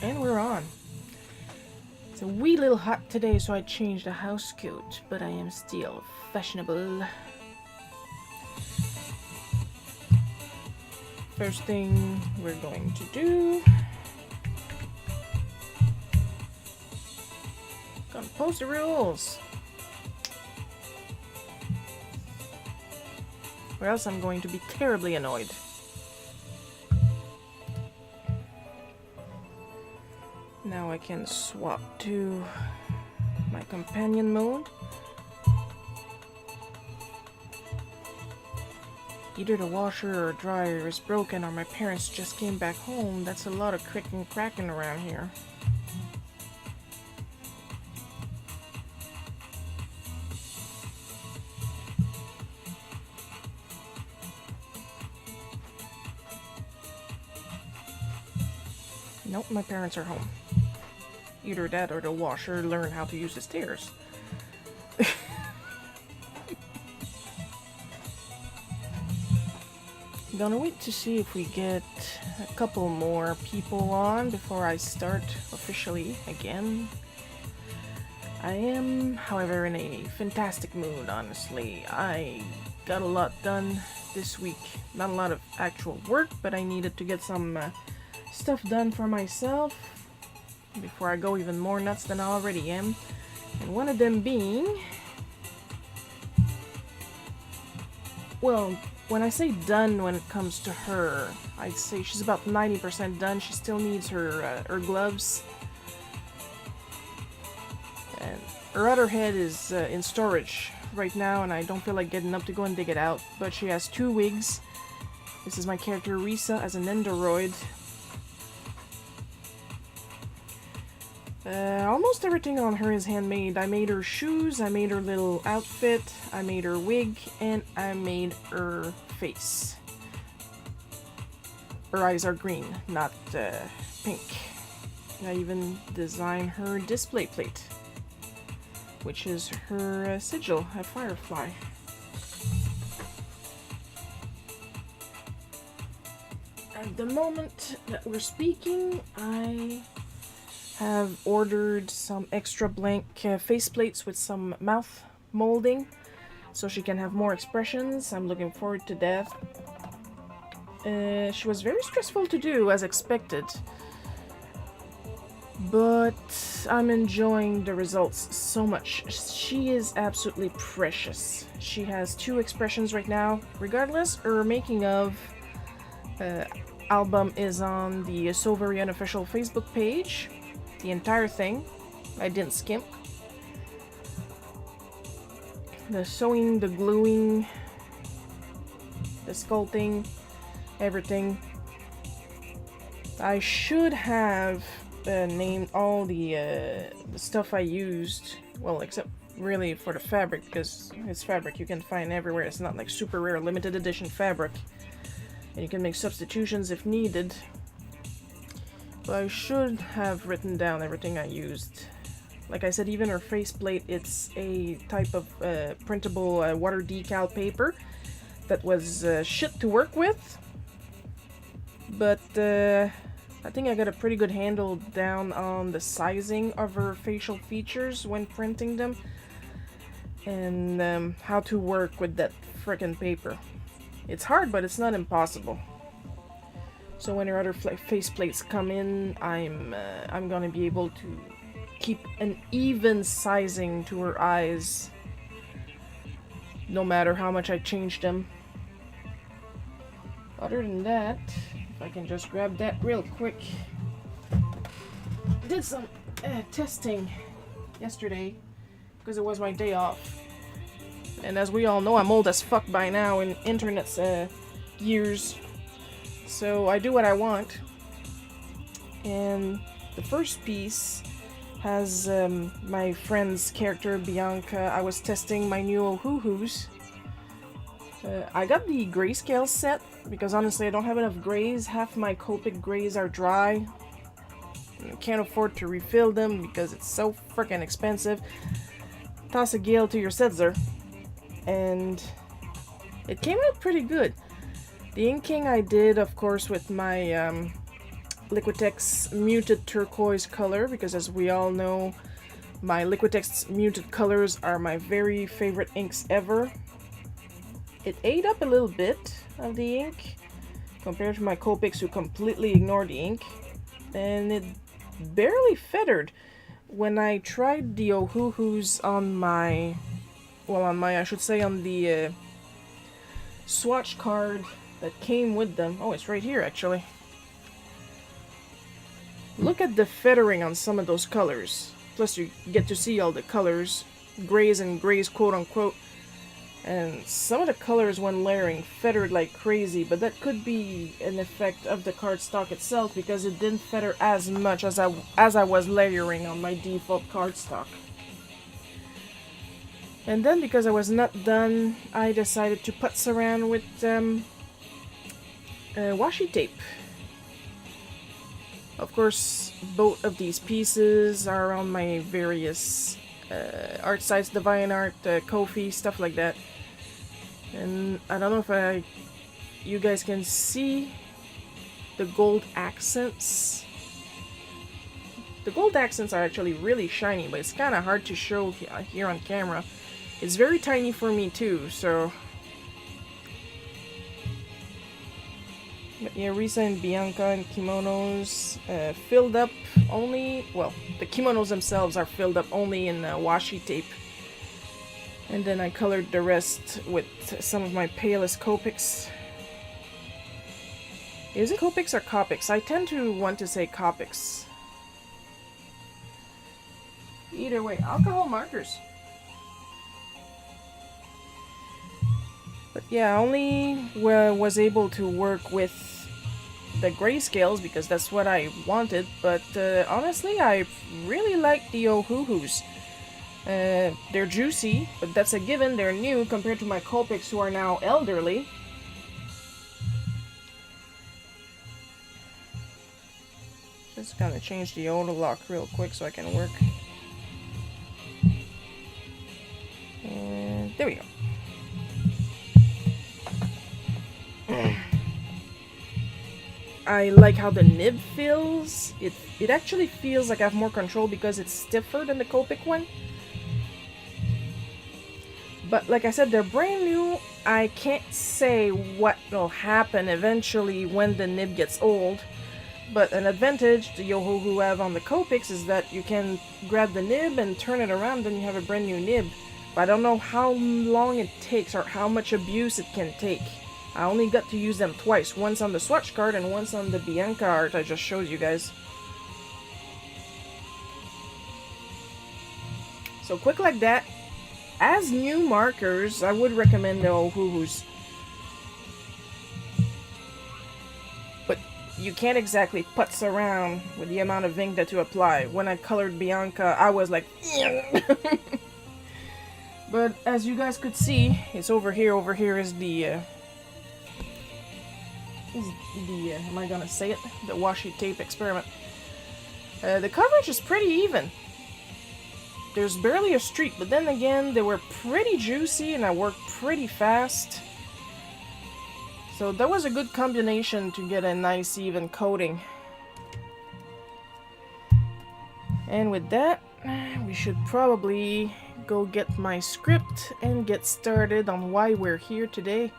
And we're on. It's a wee little hot today, so I changed the house coat, but I am still fashionable. First thing we're going to do, gonna post the rules, or else I'm going to be terribly annoyed. Now I can swap to my companion mode. Either the washer or dryer is broken or my parents just came back home. That's a lot of cricking cracking around here. Nope, my parents are home. Either that or the washer learned how to use the stairs. Gonna wait to see if we get a couple more people on before I start officially again. I am, however, in a fantastic mood, honestly. I got a lot done this week. Not a lot of actual work, but I needed to get some stuff done for myself before I go even more nuts than I already am. And one of them being, well, when I say done when it comes to her, I'd say she's about 90% done. She still needs her gloves. And her other head is in storage right now, and I don't feel like getting up to go and dig it out. But she has 2 wigs. This is my character Risa as an Endoroid. Almost everything on her is handmade. I made her shoes, I made her little outfit, I made her wig, and I made her face. Her eyes are green, not pink. I even designed her display plate, which is her sigil, a firefly. At the moment that we're speaking, I have ordered some extra blank faceplates with some mouth molding so she can have more expressions. I'm looking forward to that. She was very stressful to do, as expected, but I'm enjoying the results so much. She is absolutely precious. She has 2 expressions right now. Regardless, her making of album is on the So Very Unofficial Facebook page. The entire thing. I didn't skimp. The sewing, the gluing, the sculpting, everything. I should have named all the stuff I used. Well, except really for the fabric, because it's fabric you can find everywhere. It's not like super rare limited edition fabric. And you can make substitutions if needed. But I should have written down everything I used. Like I said, even her faceplate, it's a type of printable water decal paper that was shit to work with. But I think I got a pretty good handle down on the sizing of her facial features when printing them. And how to work with that frickin' paper. It's hard, but it's not impossible. So when her other faceplates come in, I'm gonna be able to keep an even sizing to her eyes, no matter how much I change them. Other than that, if I can just grab that real quick. Did some testing yesterday because it was my day off, and as we all know, I'm old as fuck by now in internet's years. So I do what I want, and the first piece has my friend's character Bianca. I was testing my new Ohuhus. I got the grayscale set because honestly I don't have enough grays. Half my Copic grays are dry. I can't afford to refill them because it's so freaking expensive. Toss a gale to your setzer, and it came out pretty good. The inking I did, of course, with my Liquitex Muted Turquoise color, because as we all know, my Liquitex Muted colors are my very favorite inks ever. It ate up a little bit of the ink compared to my Copics, who completely ignore the ink, and it barely feathered. When I tried the Ohuhus on my, well, on my, I should say, on the swatch card that came with them. Oh, it's right here actually. Look at the feathering on some of those colors. Plus you get to see all the colors, grays and grays, quote unquote. And some of the colors when layering feathered like crazy, but that could be an effect of the cardstock itself because it didn't feather as much as I was layering on my default cardstock. And then because I was not done, I decided to putz around with washi tape. Of course, both of these pieces are on my various art sites, Divine Art, Ko-fi, stuff like that. And I don't know if you guys can see the gold accents. The gold accents are actually really shiny, but it's kind of hard to show here on camera. It's very tiny for me too, so... But yeah, Risa and Bianca and kimonos filled up only... Well, the kimonos themselves are filled up only in washi tape. And then I colored the rest with some of my palest Copics. Is it Copics or Copics? I tend to want to say Copics. Either way, alcohol markers. But yeah, I only was able to work with the grayscales because that's what I wanted. But honestly, I really like the Ohuhus. They're juicy, but that's a given. They're new compared to my Copics, who are now elderly. Just gonna change the auto lock real quick so I can work. And there we go. I like how the nib feels. It actually feels like I have more control because it's stiffer than the Copic one. But like I said, they're brand new. I can't say what will happen eventually when the nib gets old. But an advantage the Ohuhu have on the Copics is that you can grab the nib and turn it around, then you have a brand new nib. But I don't know how long it takes or how much abuse it can take. I only got to use them twice, once on the swatch card and once on the Bianca art I just showed you guys. So quick like that. As new markers, I would recommend the Ohuhus. But you can't exactly putz around with the amount of ink that you apply. When I colored Bianca, I was like... But as you guys could see, it's over here. Over here is the... am I gonna say it? The washi tape experiment. The coverage is pretty even. There's barely a streak, but then again, they were pretty juicy and I worked pretty fast. So that was a good combination to get a nice even coating. And with that, we should probably go get my script and get started on why we're here today.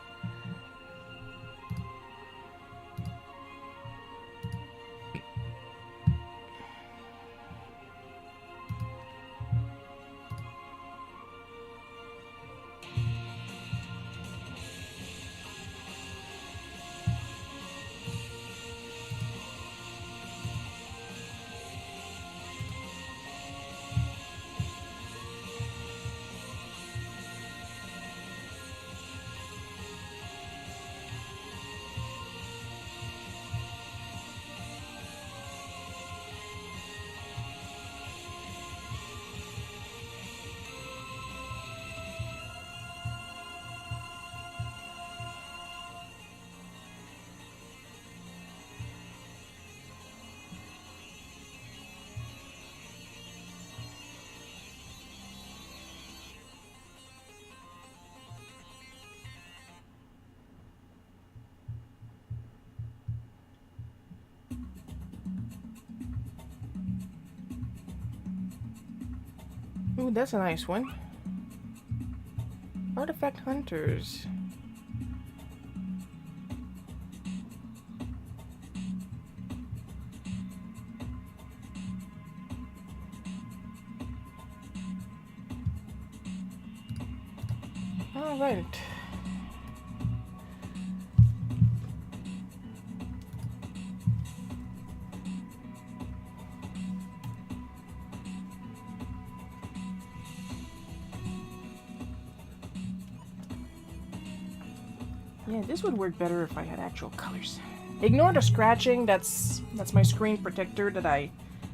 Ooh, that's a nice one. Artifact Hunters. All right. Yeah, this would work better if I had actual colors. Ignore the scratching. That's my screen protector that I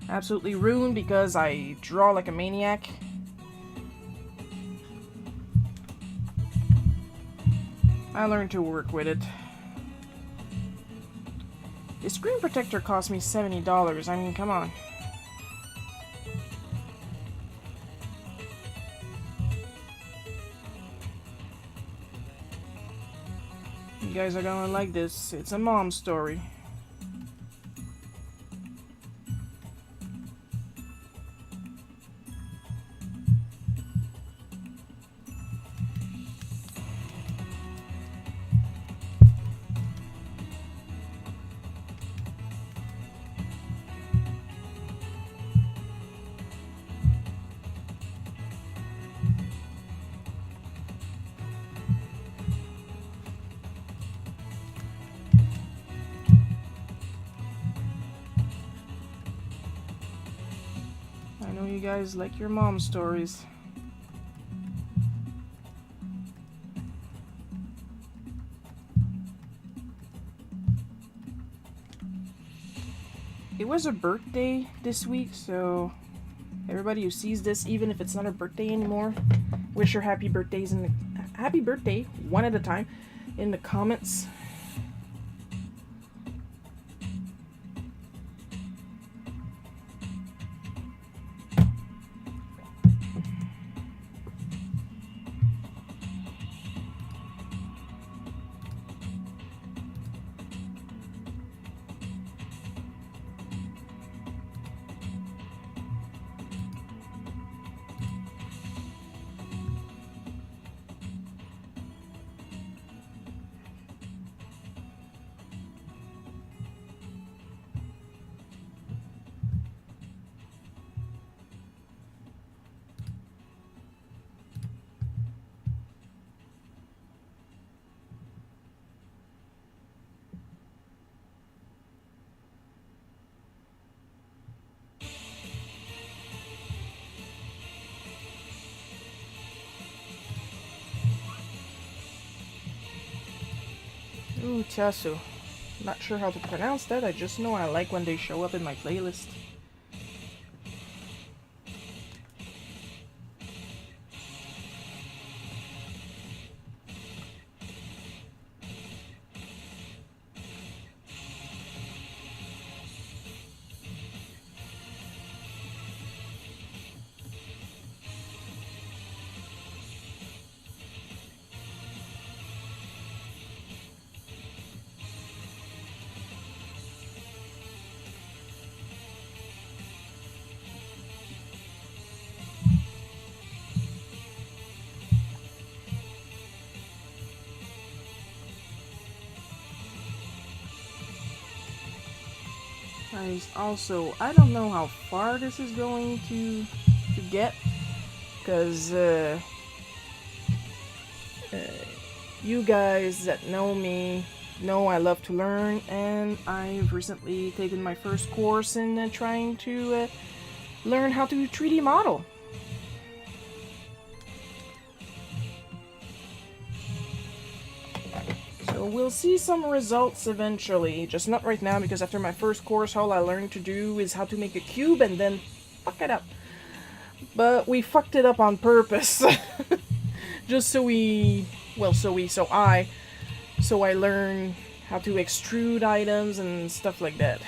absolutely ruined because I draw like a maniac. I learned to work with it. The screen protector cost me $70. I mean, come on. You guys are gonna like this. It's a mom story. I know you guys like your mom stories. It was a birthday this week, so everybody who sees this, even if it's not a birthday anymore, wish her happy birthdays in the happy birthday one at a time in the comments. Ooh, Chasu. Not sure how to pronounce that, I just know I like when they show up in my playlist. Guys, also, I don't know how far this is going to get, because you guys that know me know I love to learn, and I've recently taken my first course in trying to learn how to 3D model. So we'll see some results eventually, just not right now, because after my first course all I learned to do is how to make a cube and then fuck it up. But we fucked it up on purpose. Just so I learn how to extrude items and stuff like that.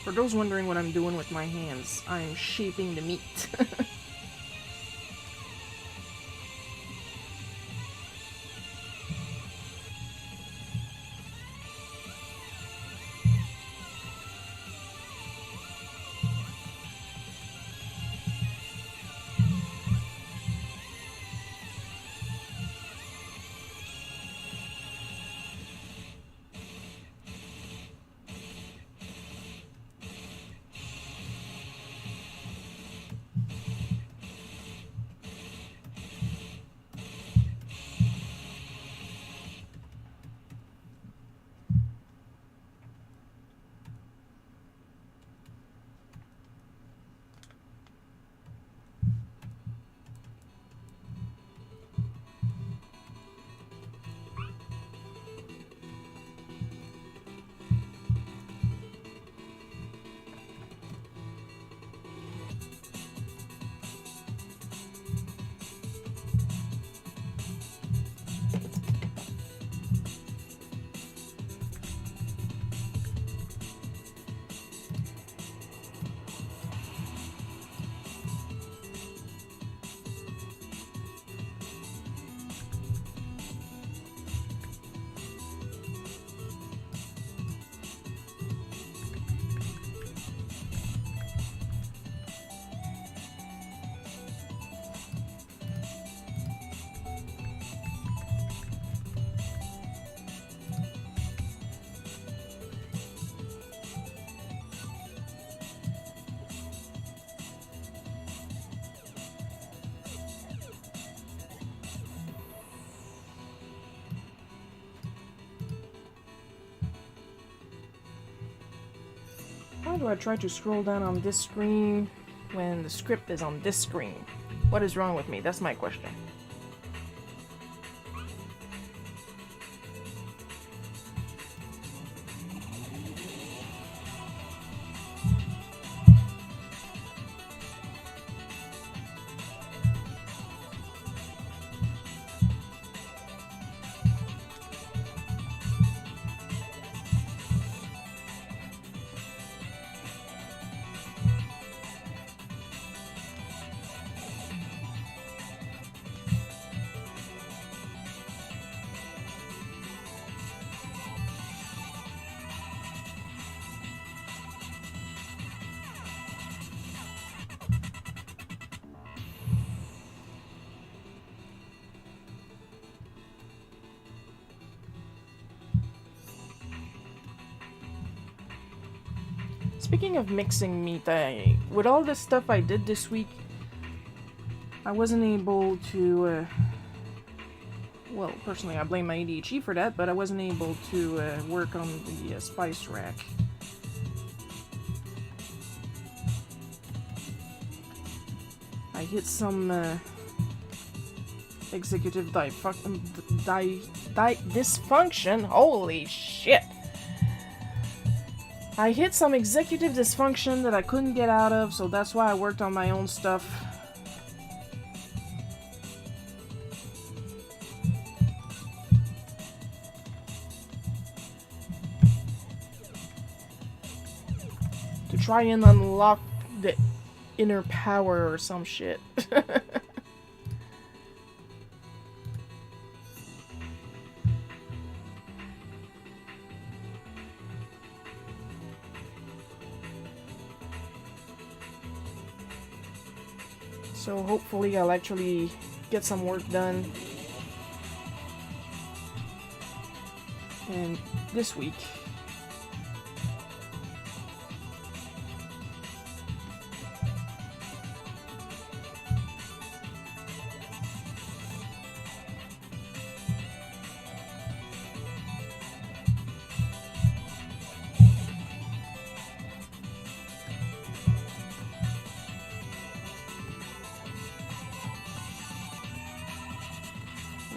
For those wondering what I'm doing with my hands, I'm shaping the meat. Why do I try to scroll down on this screen when the script is on this screen? What is wrong with me? That's my question. Speaking of mixing meat, with all the stuff I did this week, I wasn't able to, well, personally I blame my ADHD for that, but I wasn't able to work on the spice rack. I hit some executive dysfunction. Holy shit! I hit some executive dysfunction that I couldn't get out of, so that's why I worked on my own stuff. To try and unlock the inner power or some shit. So hopefully I'll actually get some work done. And this week.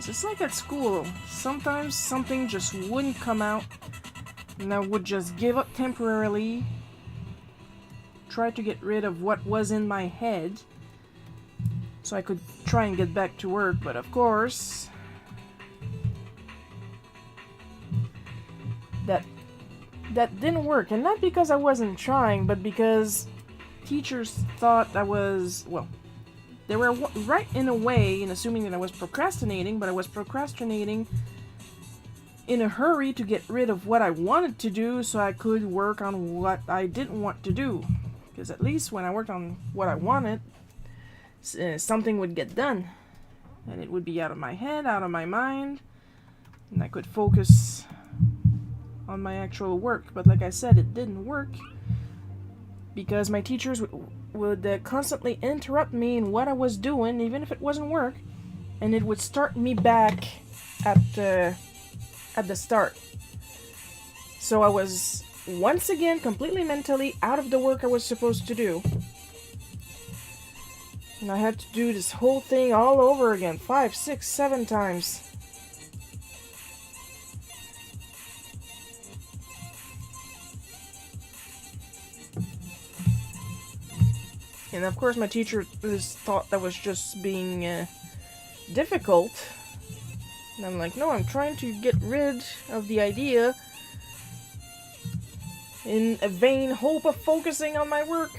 It's like at school, sometimes something just wouldn't come out, and I would just give up temporarily, try to get rid of what was in my head, so I could try and get back to work, but of course, that that didn't work. And not because I wasn't trying, but because teachers thought I was, well, they were right in a way in assuming that I was procrastinating, but I was procrastinating in a hurry to get rid of what I wanted to do so I could work on what I didn't want to do. Because at least when I worked on what I wanted, something would get done. And it would be out of my head, out of my mind, and I could focus on my actual work. But like I said, it didn't work because my teachers would constantly interrupt me in what I was doing, even if it wasn't work, and it would start me back at the start. So I was once again completely mentally out of the work I was supposed to do. And I had to do this whole thing all over again, 5, 6, 7 times. And of course my teacher thought that was just being difficult. And I'm like, no, I'm trying to get rid of the idea in a vain hope of focusing on my work.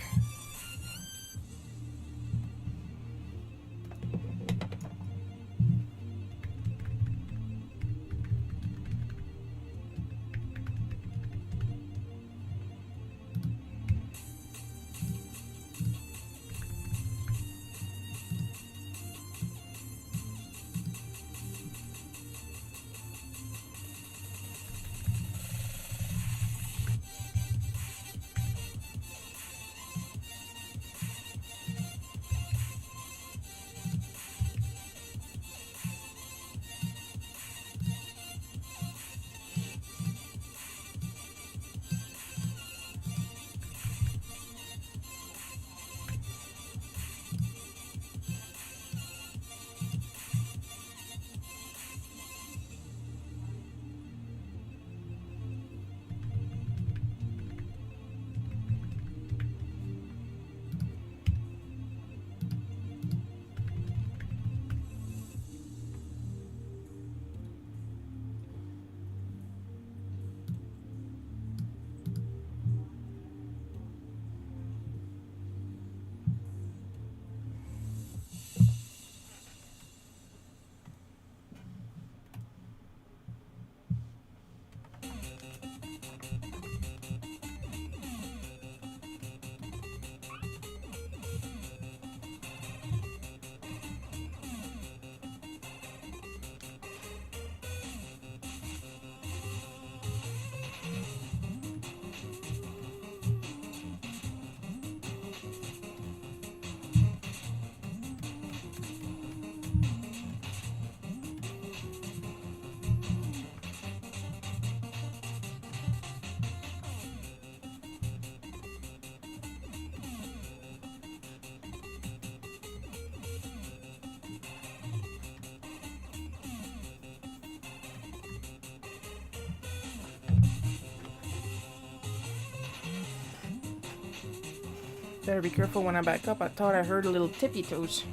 Better be careful when I back up. I thought I heard a little tippy toes.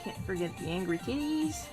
Can't forget the angry kitties.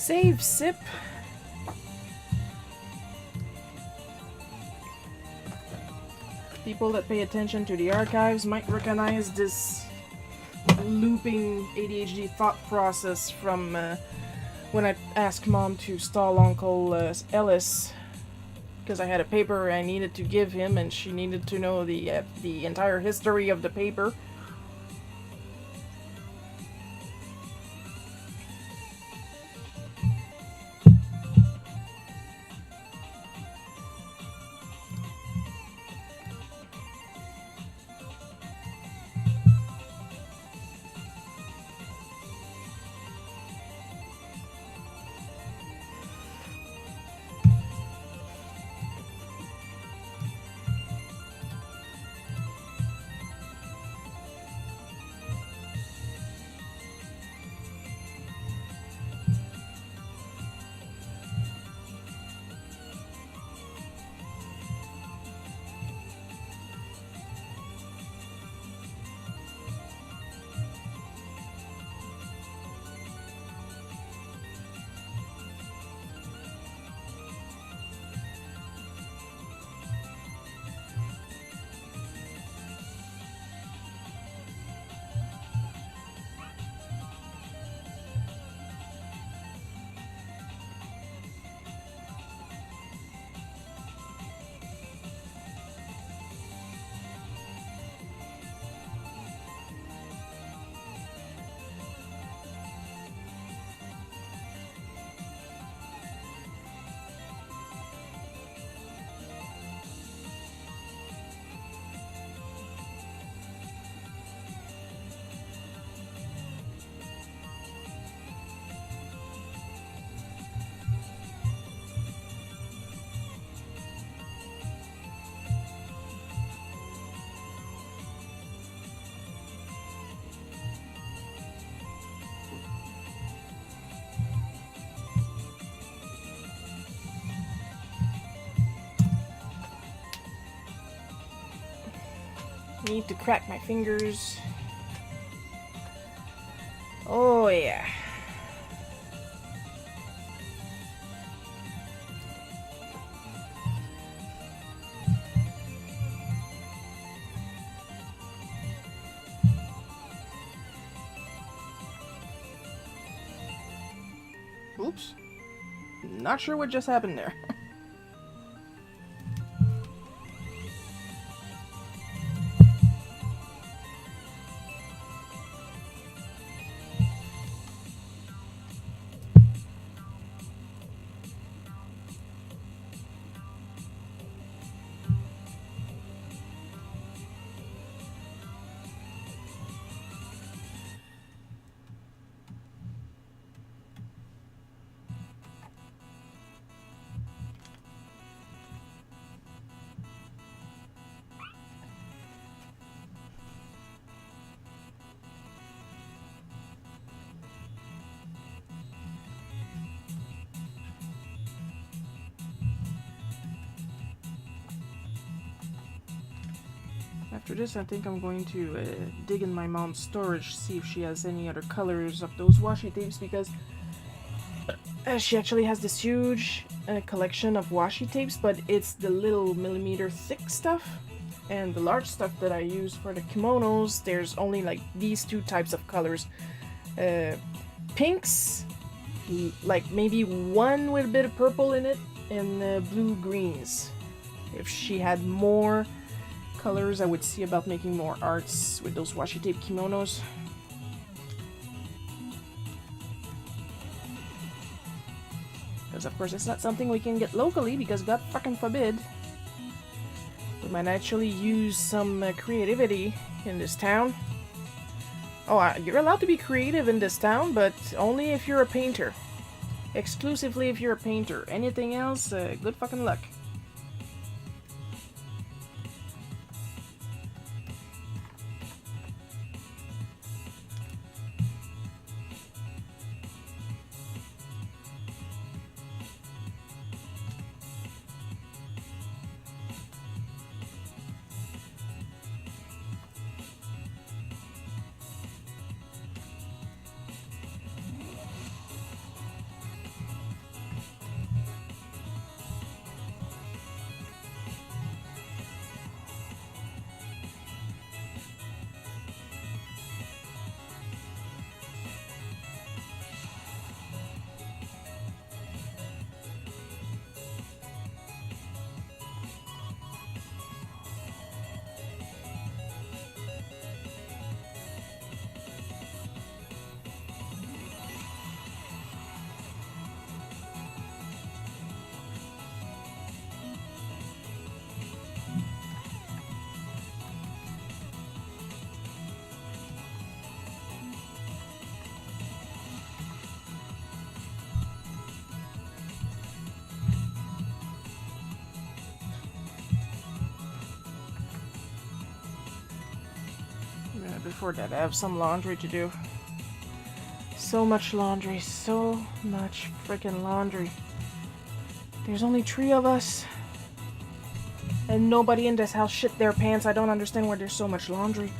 Save sip. People that pay attention to the archives might recognize this looping ADHD thought process from when I asked Mom to stall Uncle Ellis because I had a paper I needed to give him and she needed to know the entire history of the paper. Need to crack my fingers. Oh yeah. Oops. Not sure what just happened there. After this, I think I'm going to dig in my mom's storage, see if she has any other colors of those washi tapes, because she actually has this huge collection of washi tapes, but it's the little millimeter thick stuff. And the large stuff that I use for the kimonos, there's only like these two types of colors. Pinks, like maybe one with a bit of purple in it, and blue-greens. If she had more colors, I would see about making more arts with those washi tape kimonos. Because of course it's not something we can get locally, because God fucking forbid. We might actually use some creativity in this town. Oh, you're allowed to be creative in this town, but only if you're a painter. Exclusively if you're a painter. Anything else, good fucking luck. before that, I have some laundry to do. So much laundry, so much freaking laundry. There's only 3 of us. And nobody in this house shit their pants. I don't understand why there's so much laundry.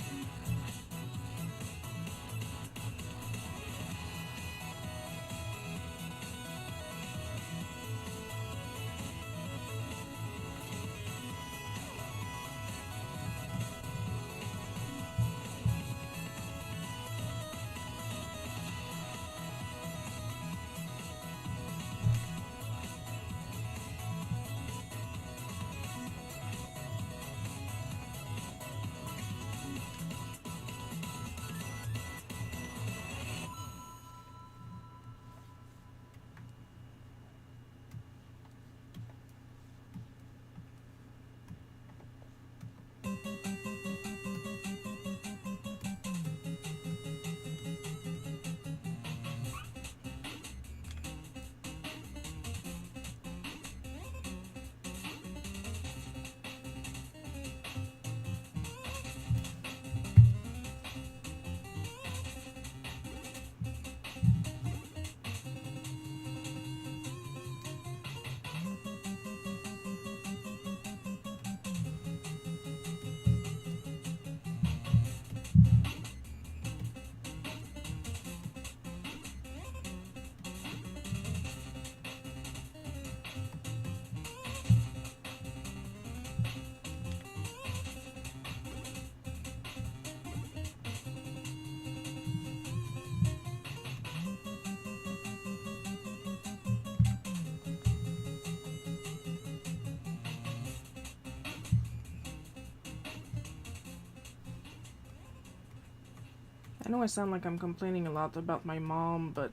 I know I sound like I'm complaining a lot about my mom, but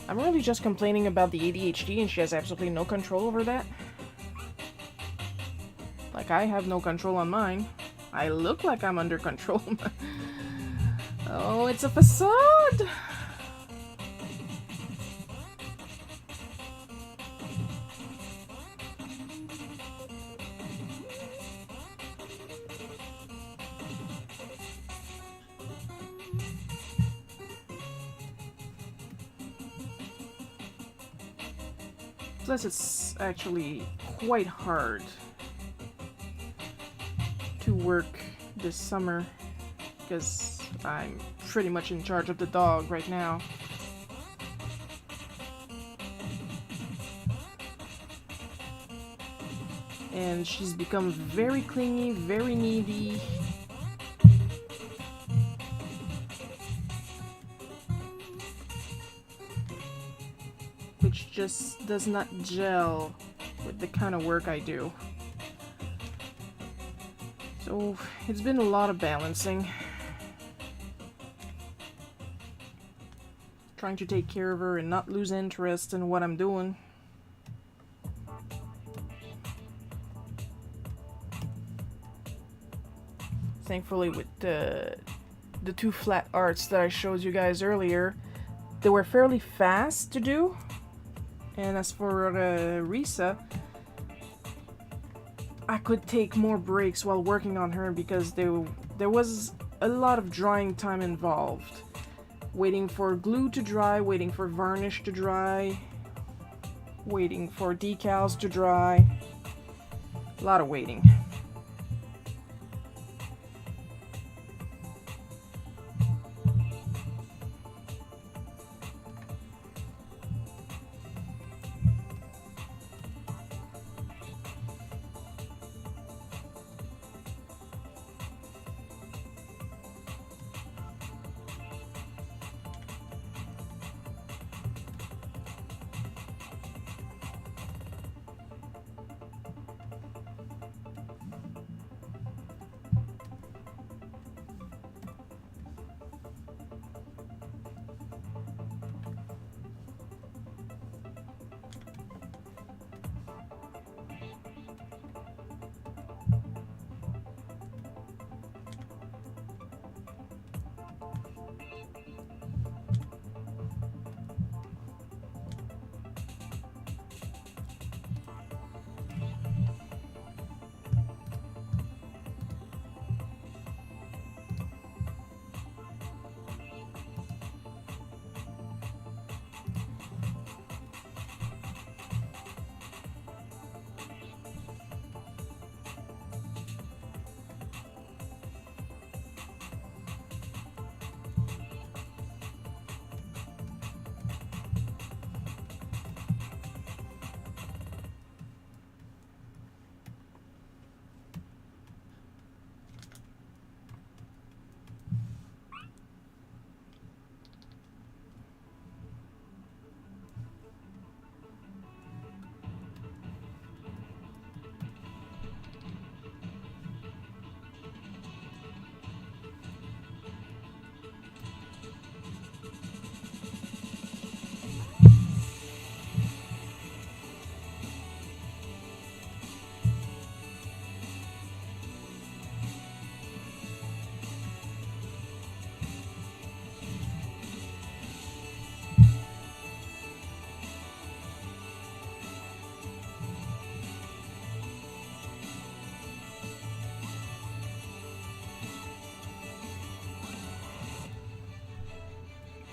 I'm really just complaining about the ADHD and she has absolutely no control over that. Like, I have no control on mine. I look like I'm under control. Oh, it's a facade! Plus, it's actually quite hard to work this summer because I'm pretty much in charge of the dog right now. And she's become very clingy, very needy. Which just does not gel with the kind of work I do. So it's been a lot of balancing. Trying to take care of her and not lose interest in what I'm doing. Thankfully, with the 2 flat arts that I showed you guys earlier, they were fairly fast to do. And as for Risa, I could take more breaks while working on her because there was a lot of drying time involved. Waiting for glue to dry, waiting for varnish to dry, waiting for decals to dry. A lot of waiting.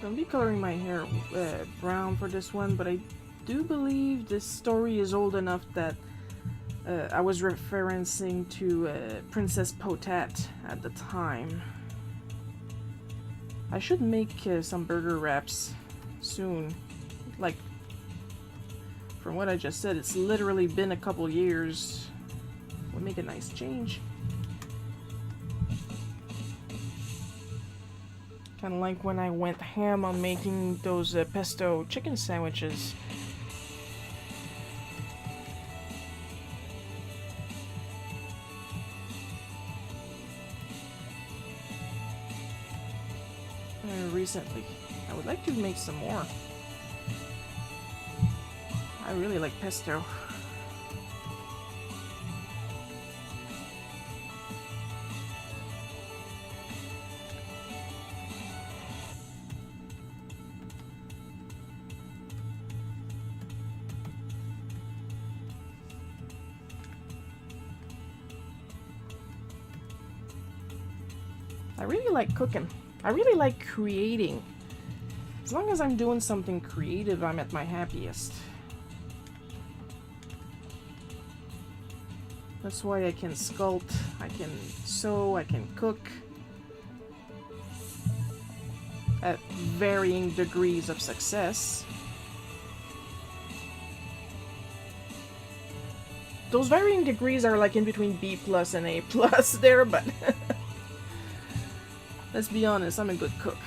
I'll be coloring my hair brown for this one, but I do believe this story is old enough that I was referencing to Princess Potat at the time. I should make some burger wraps soon. Like, from what I just said, it's literally been a couple years. Would make a nice change. Kind of like when I went ham on making those pesto chicken sandwiches. Recently. I would like to make some more. I really like pesto. I really like cooking. I really like creating. As long as I'm doing something creative, I'm at my happiest. That's why I can sculpt, I can sew, I can cook. At varying degrees of success. Those varying degrees are like in between B+ and A+ there, but let's be honest, I'm a good cook.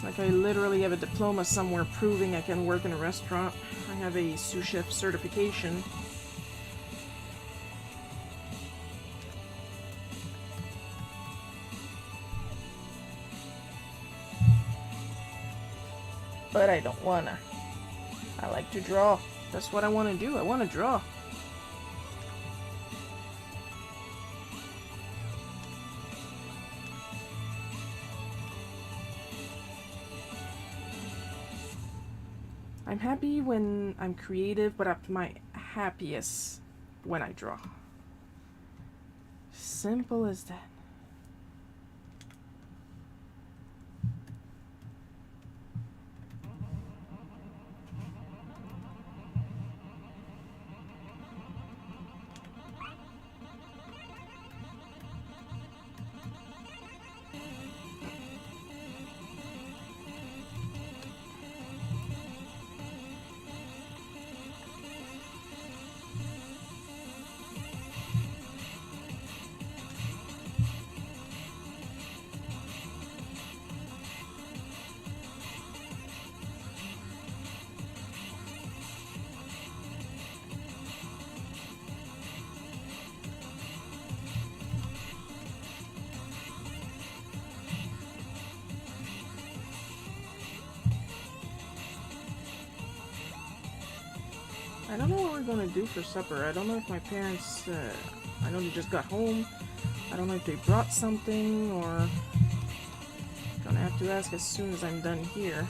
Like, I literally have a diploma somewhere proving I can work in a restaurant. I have a sous chef certification. But I don't wanna. I like to draw. That's what I want to do. I want to draw. I'm happy when I'm creative, but at my happiest when I draw. Simple as that. I don't know what we're gonna do for supper. I don't know if my parents, I know they just got home. I don't know if they brought something, or gonna have to ask as soon as I'm done here.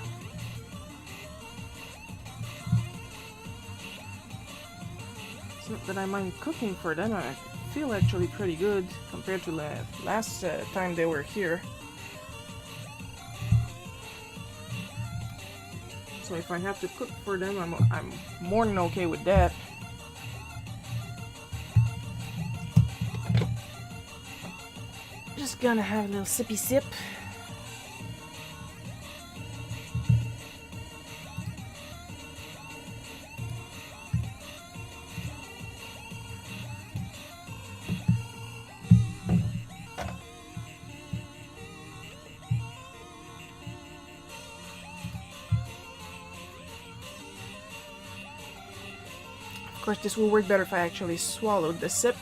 It's not that I mind cooking for them. I feel actually pretty good compared to last time they were here. So if I have to cook for them, I'm more than okay with that. Just gonna have a little sippy sip. Of course, this will work better if I actually swallowed the sip.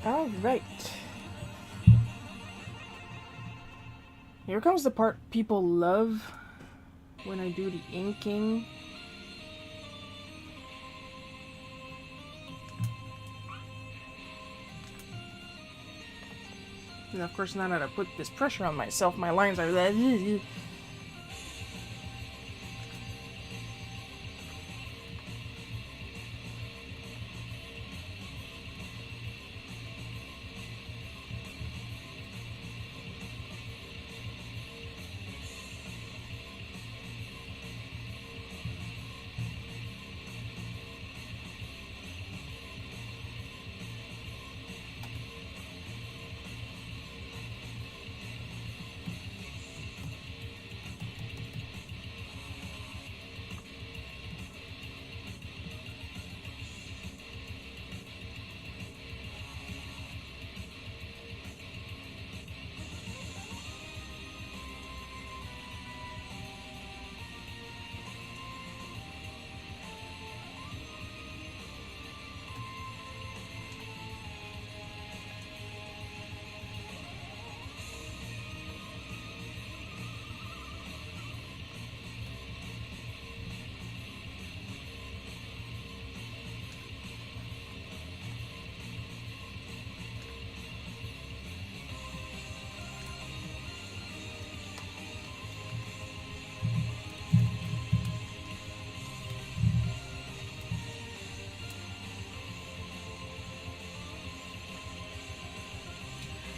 Alright. Here comes the part people love when I do the inking. And of course, now that I put this pressure on myself, my lines are that.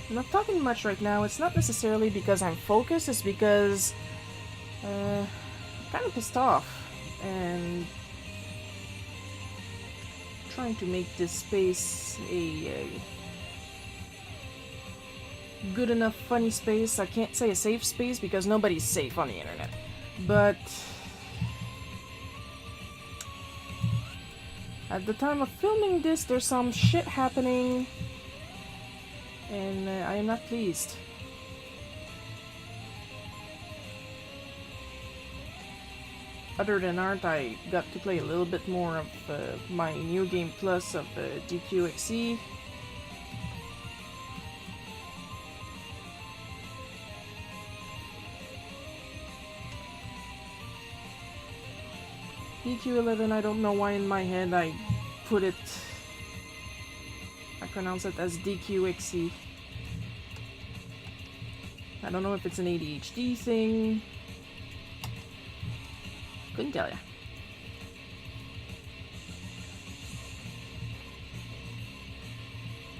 I'm not talking much right now. It's not necessarily because I'm focused, it's because I'm kind of pissed off and trying to make this space a good enough funny space. I can't say a safe space because nobody's safe on the internet, but at the time of filming this, there's some shit happening, and I am not pleased. Other than art, I got to play a little bit more of my new game plus of DQXE. DQ11, I don't know why in my head I put it, I pronounce it as DQXE. I don't know if it's an ADHD thing. Couldn't tell ya.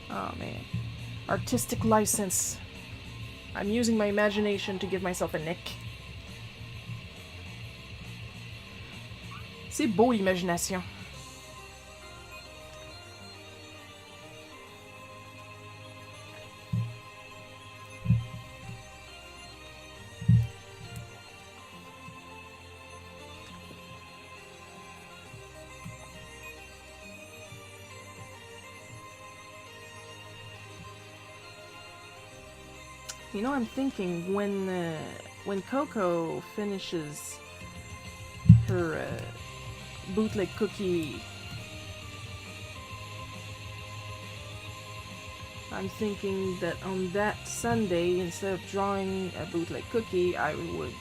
Oh man. Artistic license. I'm using my imagination to give myself a nick. C'est beau l'imagination. You know, I'm thinking when Coco finishes her bootleg cookie, I'm thinking that on that Sunday, instead of drawing a bootleg cookie, I would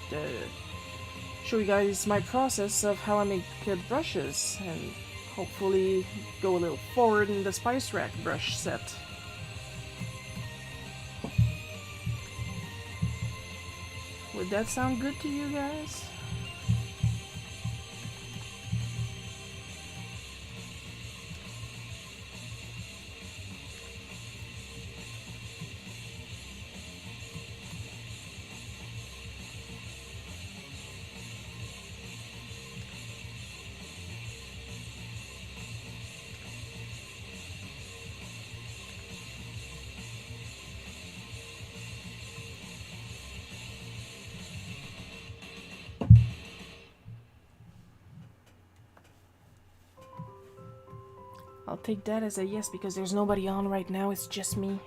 show you guys my process of how I make brushes, and hopefully go a little forward in the Spice Rack brush set. Would that sound good to you guys? I'll take that as a yes because there's nobody on right now, it's just me.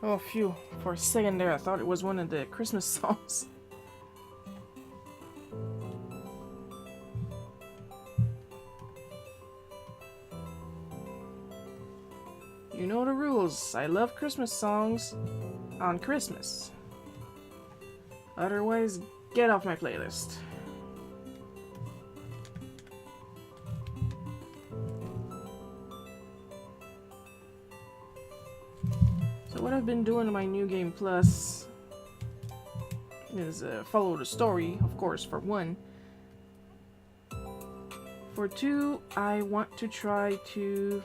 Oh, phew. For a second there, I thought it was one of the Christmas songs. You know the rules. I love Christmas songs on Christmas. Otherwise, get off my playlist. So what I've been doing in my New Game Plus is follow the story, of course, for one. For two, I want to try to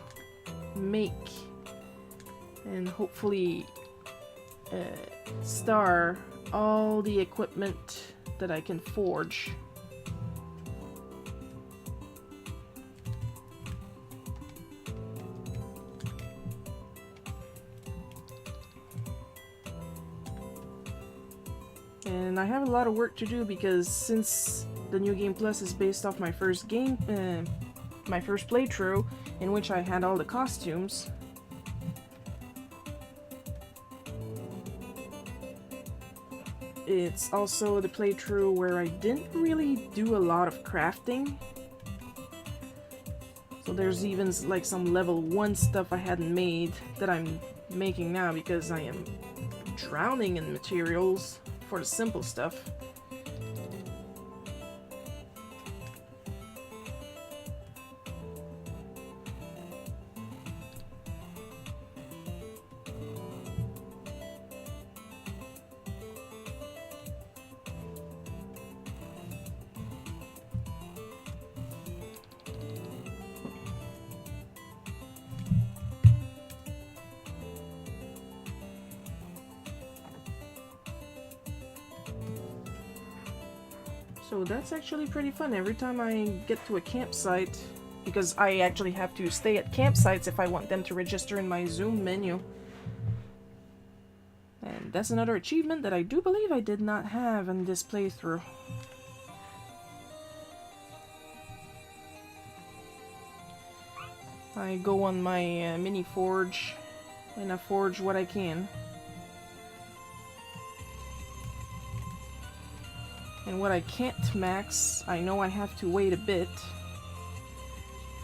make and hopefully star all the equipment that I can forge. And I have a lot of work to do because since the New Game Plus is based off my first game, my first playthrough, in which I had all the costumes. It's also the playthrough where I didn't really do a lot of crafting. So there's even like some level 1 stuff I hadn't made that I'm making now because I am drowning in materials for the simple stuff. So that's actually pretty fun. Every time I get to a campsite, because I actually have to stay at campsites if I want them to register in my Zoom menu. And that's another achievement that I do believe I did not have in this playthrough. I go on my mini forge and I forge what I can. And what I can't max, I know I have to wait a bit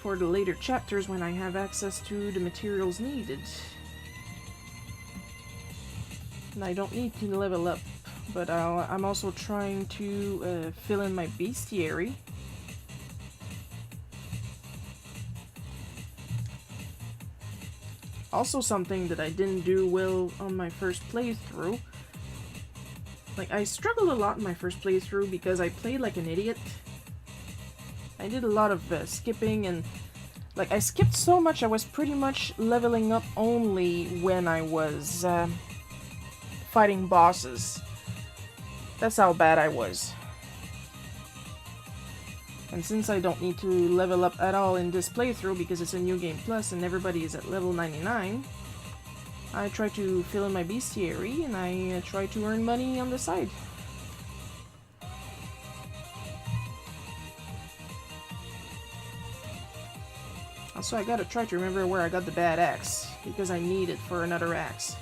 for the later chapters when I have access to the materials needed. And I don't need to level up, but I'm also trying to fill in my bestiary. Also something that I didn't do well on my first playthrough. Like, I struggled a lot in my first playthrough because I played like an idiot. I did a lot of skipping and... Like, I skipped so much I was pretty much leveling up only when I was fighting bosses. That's how bad I was. And since I don't need to level up at all in this playthrough because it's a New Game Plus and everybody is at level 99... I try to fill in my bestiary, and I try to earn money on the side. Also, I gotta try to remember where I got the bad axe, because I need it for another axe.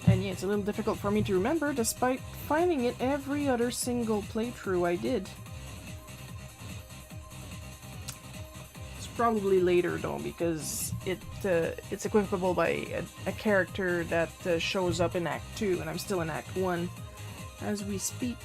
And yeah, it's a little difficult for me to remember, despite finding it every other single playthrough I did. Probably later though, because it's equipable by a character that shows up in Act 2, and I'm still in Act 1 as we speak.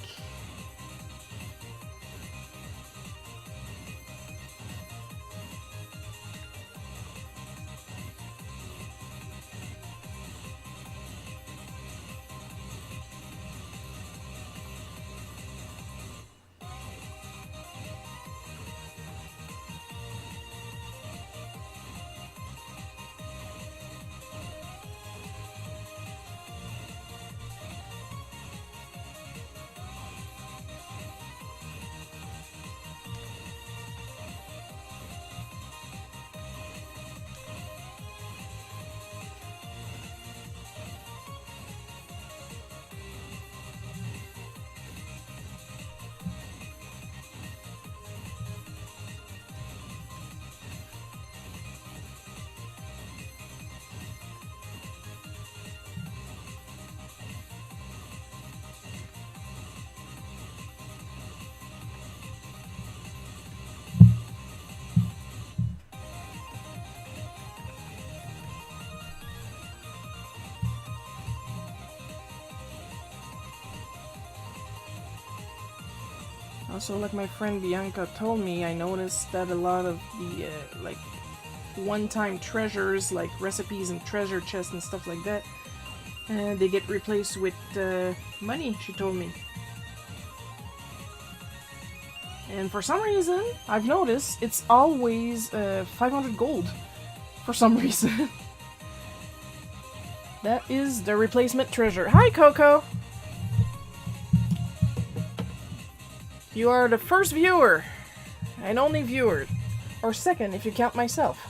Also, like my friend Bianca told me, I noticed that a lot of the like one-time treasures, like recipes and treasure chests and stuff like that, they get replaced with money, she told me. And for some reason, I've noticed it's always 500 gold. For some reason. That is the replacement treasure. Hi, Coco! You are the first viewer. And only viewer. Or second, if you count myself.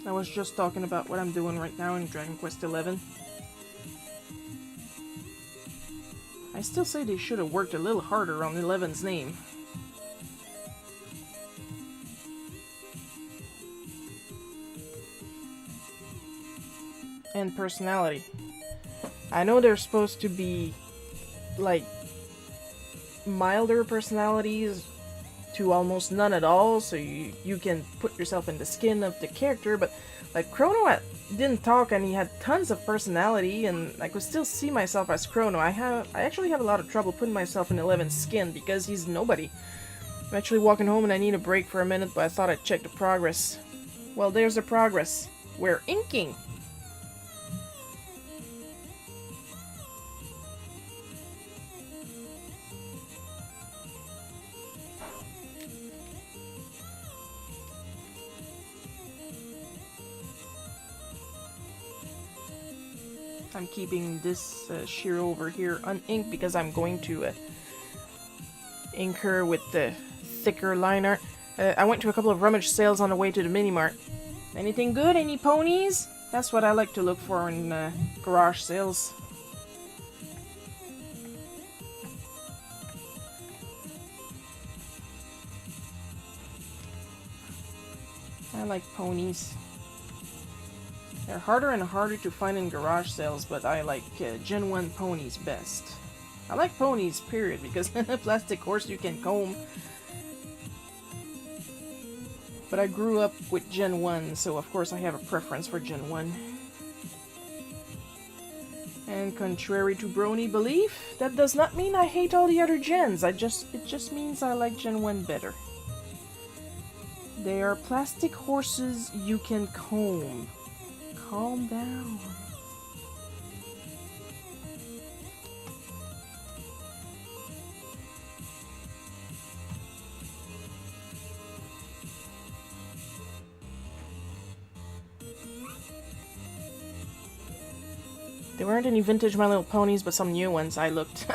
I was just talking about what I'm doing right now in Dragon Quest XI. I still say they should have worked a little harder on 11's name. And personality. I know they're supposed to be, like, milder personalities to almost none at all, so you can put yourself in the skin of the character, but like Chrono didn't talk and he had tons of personality, and I could still see myself as Chrono. I actually have a lot of trouble putting myself in 11's skin because he's nobody. I'm actually walking home and I need a break for a minute, but I thought I'd check the progress. Well, there's the progress. We're inking! I'm keeping this shear over here uninked because I'm going to ink her with the thicker liner. I went to a couple of rummage sales on the way to the mini-mart. Anything good? Any ponies? That's what I like to look for in garage sales. I like ponies. They're harder and harder to find in garage sales, but I like Gen 1 ponies best. I like ponies, period, because plastic horse you can comb. But I grew up with Gen 1, so of course I have a preference for Gen 1. And contrary to Brony belief, that does not mean I hate all the other gens. It just means I like Gen 1 better. They are plastic horses you can comb. Calm down. There weren't any vintage My Little Ponies, but some new ones. I looked.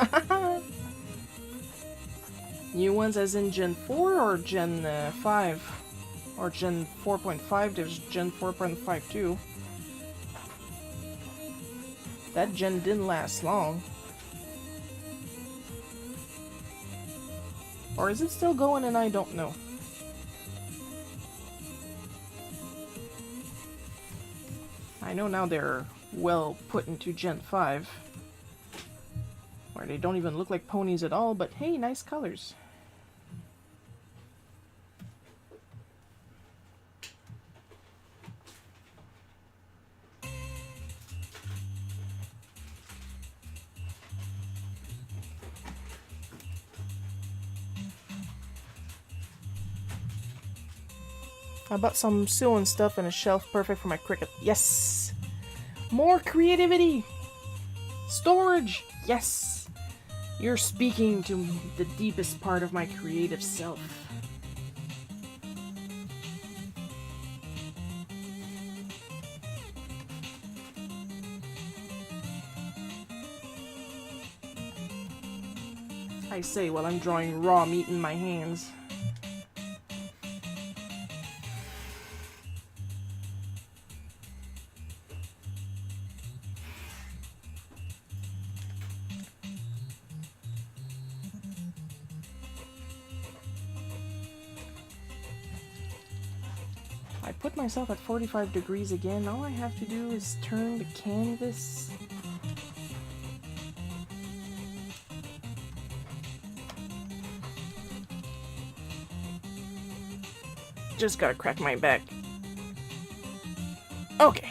New ones as in Gen 4 or Gen 5? Or Gen 4.5, there's Gen 4.5 too. That gen didn't last long. Or is it still going and I don't know? I know now they're well put into Gen 5. Where they don't even look like ponies at all, but hey, nice colors. I bought some sewing stuff and a shelf perfect for my cricket. Yes! More creativity! Storage! Yes! You're speaking to the deepest part of my creative self. I say while I'm drawing raw meat in my hands. I put myself at 45 degrees again. All I have to do is turn the canvas. Just gotta crack my back. Okay.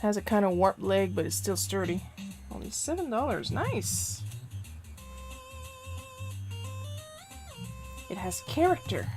Has a kind of warped leg, but it's still sturdy. Only $7. Nice! It has character.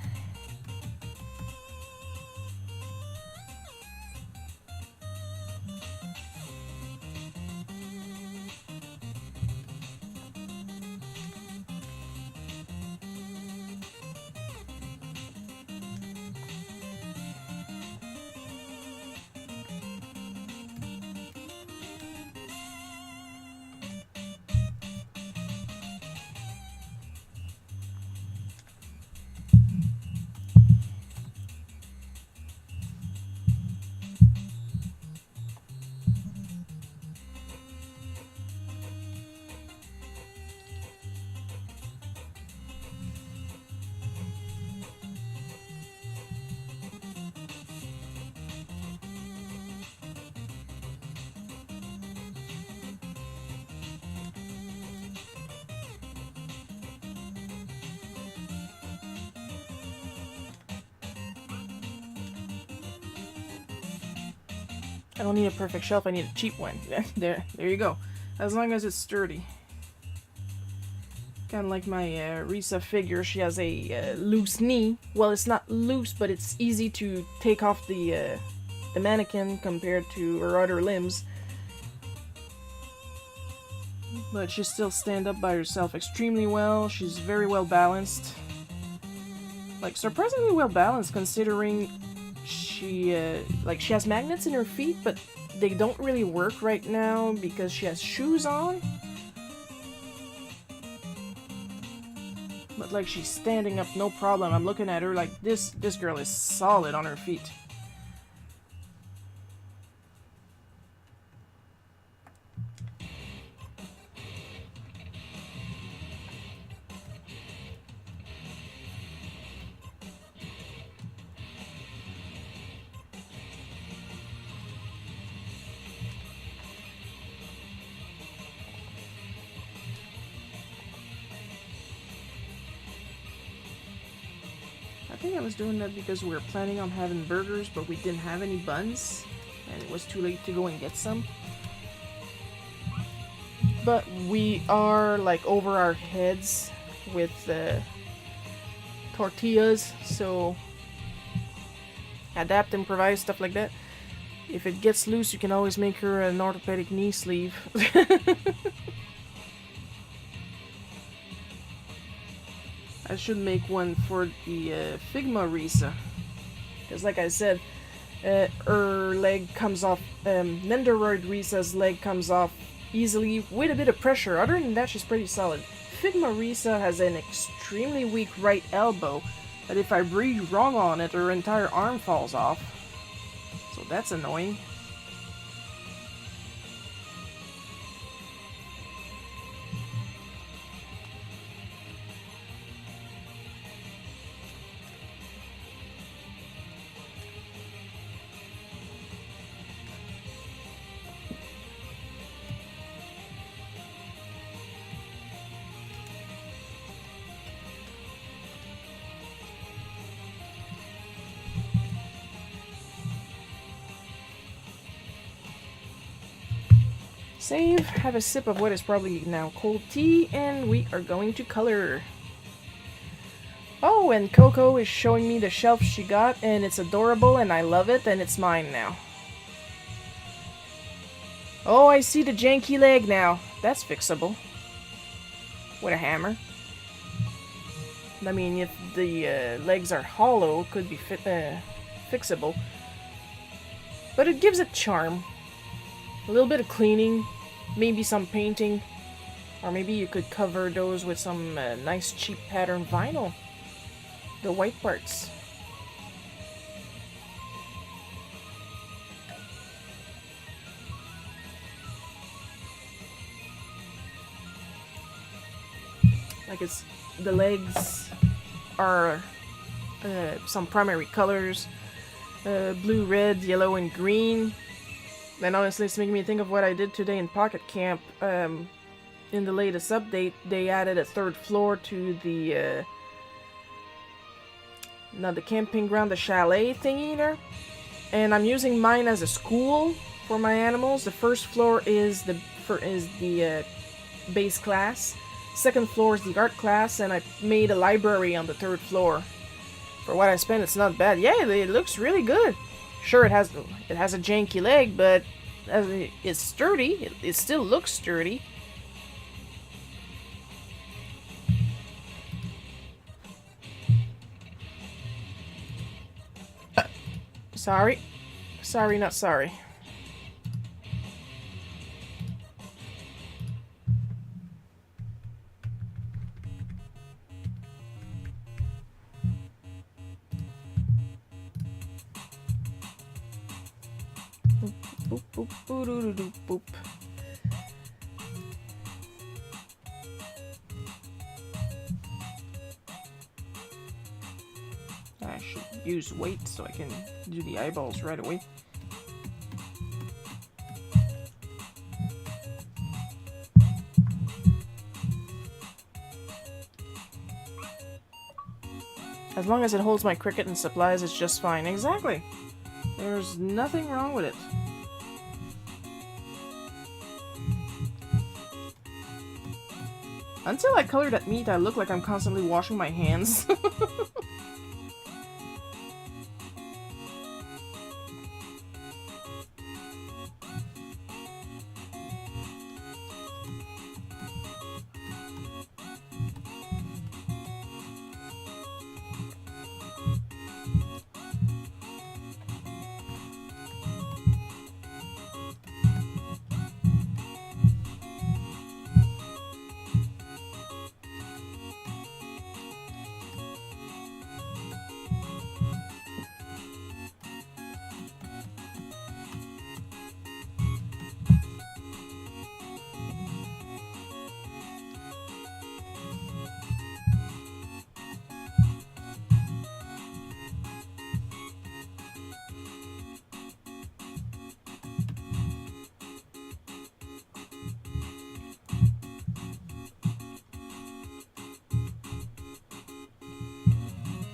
I don't need a perfect shelf, I need a cheap one. There you go. As long as it's sturdy. Kind of like my Risa figure, she has a loose knee. Well, it's not loose, but it's easy to take off the mannequin compared to her other limbs. But she still stands up by herself extremely well. She's very well balanced. Like, surprisingly well balanced considering she has magnets in her feet, but they don't really work right now because she has shoes on. But like, she's standing up no problem. I'm looking at her like this girl is solid on her feet. I think I was doing that because we were planning on having burgers, but we didn't have any buns, and it was too late to go and get some. But we are like over our heads with tortillas, so adapt, improvise, stuff like that. If it gets loose, you can always make her an orthopedic knee sleeve. I should make one for the Figma Risa. Because like I said, her leg comes off, Nendoroid Risa's leg comes off easily with a bit of pressure. Other than that, she's pretty solid. Figma Risa has an extremely weak right elbow, that if I breathe wrong on it, her entire arm falls off. So that's annoying. Save, have a sip of what is probably now cold tea, and we are going to color. Oh, and Coco is showing me the shelf she got, and it's adorable, and I love it, and it's mine now. Oh, I see the janky leg now. That's fixable. With a hammer. I mean, if the legs are hollow, it could be fixable. But it gives it charm. A little bit of cleaning, maybe some painting, or maybe you could cover those with some nice cheap pattern vinyl. The white parts. Like it's the legs are some primary colors, blue, red, yellow, and green. And honestly, it's making me think of what I did today in Pocket Camp. In the latest update, they added a third floor to the not the camping ground, the chalet thingy there. And I'm using mine as a school for my animals. The first floor is the base class. Second floor is the art class, and I made a library on the third floor. For what I spent, it's not bad. Yeah, it looks really good. Sure, it has a janky leg, but it's sturdy. It still looks sturdy. Sorry. Sorry, not sorry. Boop, boop, boop, doo, doo, boop. I should use weight so I can do the eyeballs right away. As long as it holds my cricket and supplies, it's just fine. Exactly. There's nothing wrong with it. Until I color that meat, I look like I'm constantly washing my hands.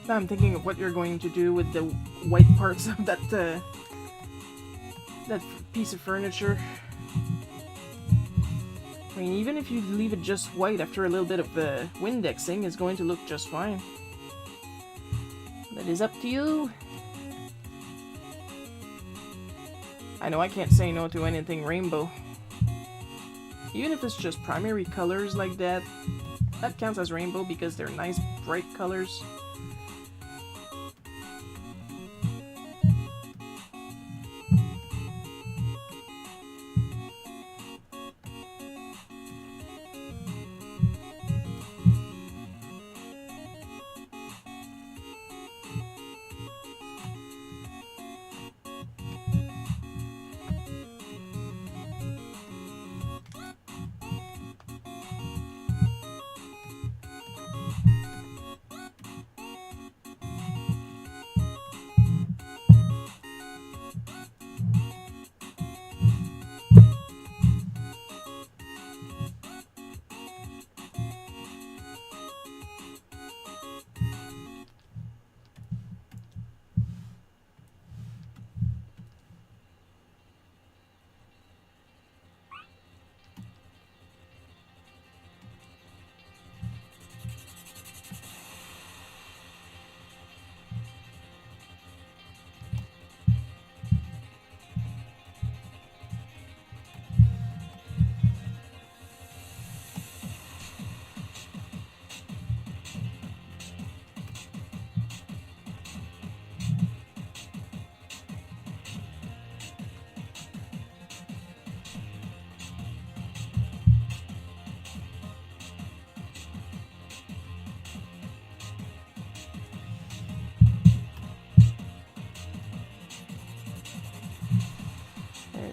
Now I'm thinking of what you're going to do with the white parts of that piece of furniture. I mean, even if you leave it just white after a little bit of Windexing, it's going to look just fine. That is up to you. I know I can't say no to anything rainbow. Even if it's just primary colors like that, that counts as rainbow because they're nice, bright colors.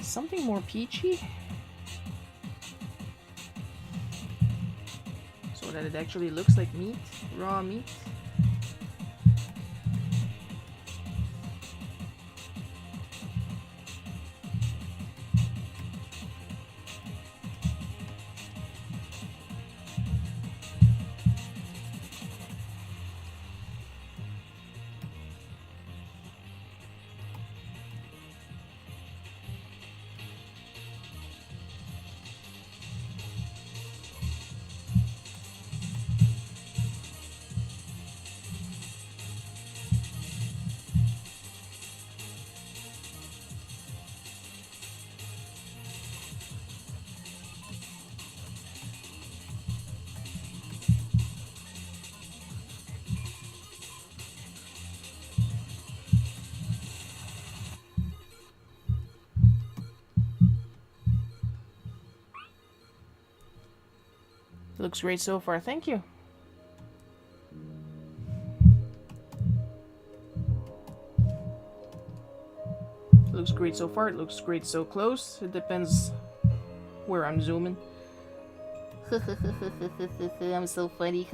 something more peachy. So that it actually looks like meat, raw meat. Looks great so far, thank you. Looks great so far, it looks great so close. It depends where I'm zooming. I'm so funny.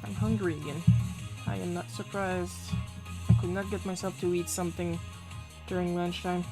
I'm hungry again. I am not surprised. I could not get myself to eat something during lunchtime.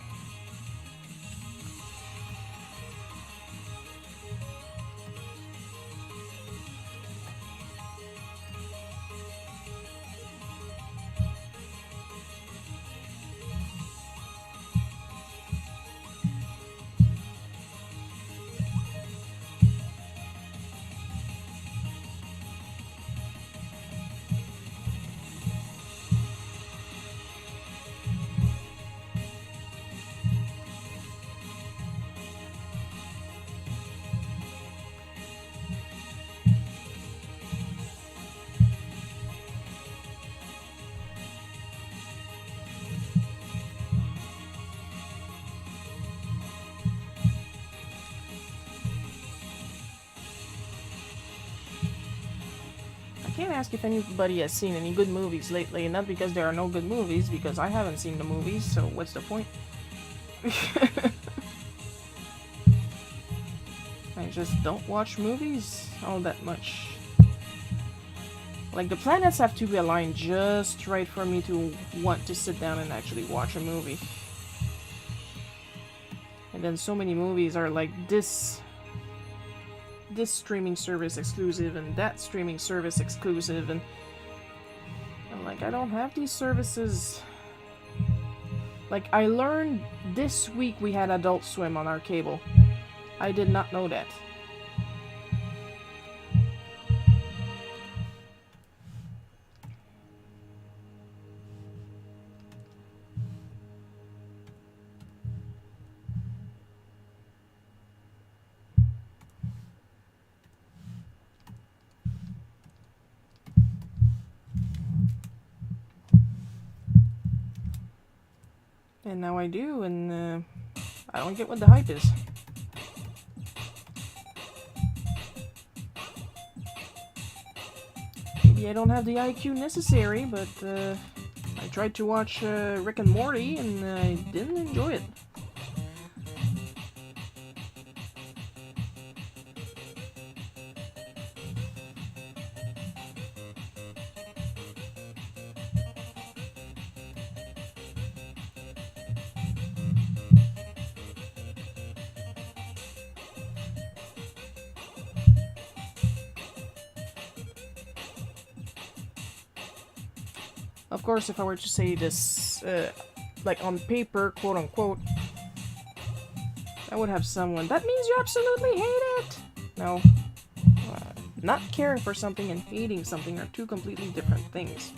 I can't ask if anybody has seen any good movies lately, and not because there are no good movies, because I haven't seen the movies, so what's the point? I just don't watch movies all that much. Like, the planets have to be aligned just right for me to want to sit down and actually watch a movie. And then so many movies are like this streaming service exclusive and that streaming service exclusive, and I'm like, I don't have these services. Like, I learned this week we had Adult Swim on our cable. I did not know that. And now I do, and I don't get what the hype is. Maybe I don't have the IQ necessary, but I tried to watch Rick and Morty, and I didn't enjoy it. Of course, if I were to say this, like on paper, quote unquote, I would have someone. That means you absolutely hate it! No. Not caring for something and hating something are two completely different things.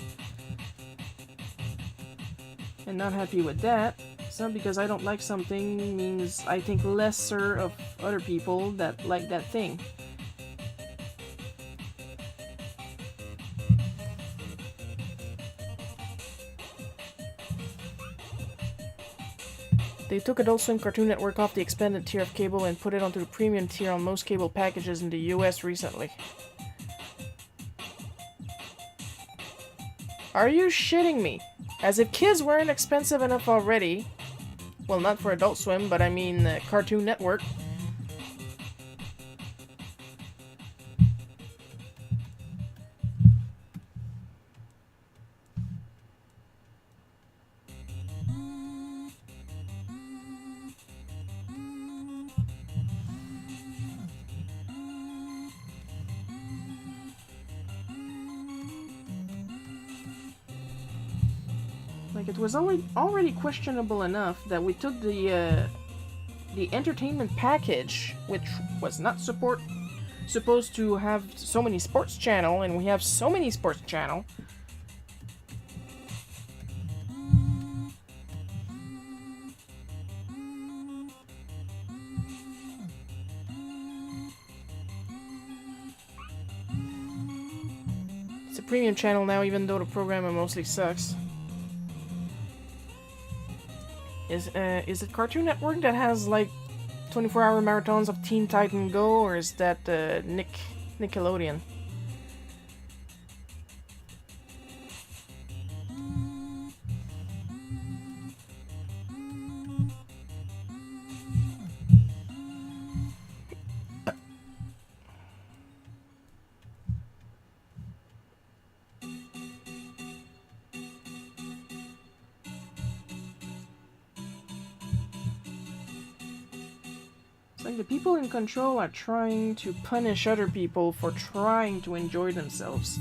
And not happy with that. It's not because I don't like something means I think lesser of other people that like that thing. They took Adult Swim Cartoon Network off the expanded tier of cable and put it onto the premium tier on most cable packages in the US recently. Are you shitting me? As if kids weren't expensive enough already. Well, not for Adult Swim, but I mean Cartoon Network. Like, it was already questionable enough that we took the entertainment package, which was not supposed to have so many sports channel, and we have so many sports channel. It's a premium channel now, even though the programming mostly sucks. Is it Cartoon Network that has like 24-hour marathons of Teen Titan Go, or is that Nickelodeon? It's like the people in control are trying to punish other people for trying to enjoy themselves.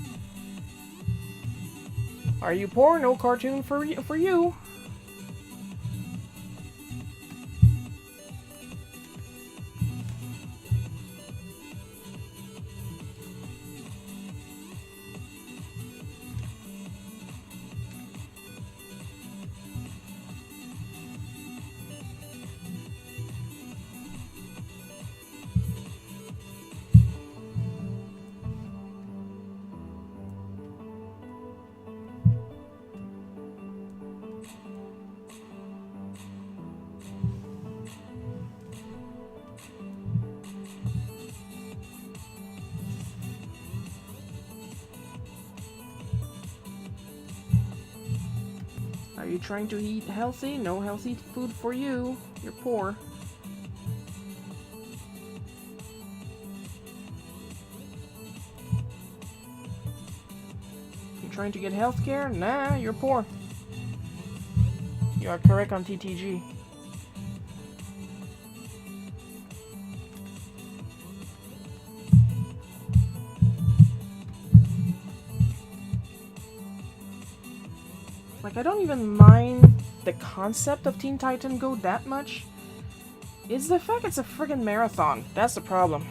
Are you poor? No cartoon for you. Are you trying to eat healthy? No healthy food for you. You're poor. You trying to get healthcare? Nah, you're poor. You are correct on TTG. Like, I don't even mind the concept of Teen Titan Go that much. It's the fact it's a friggin' marathon. That's the problem.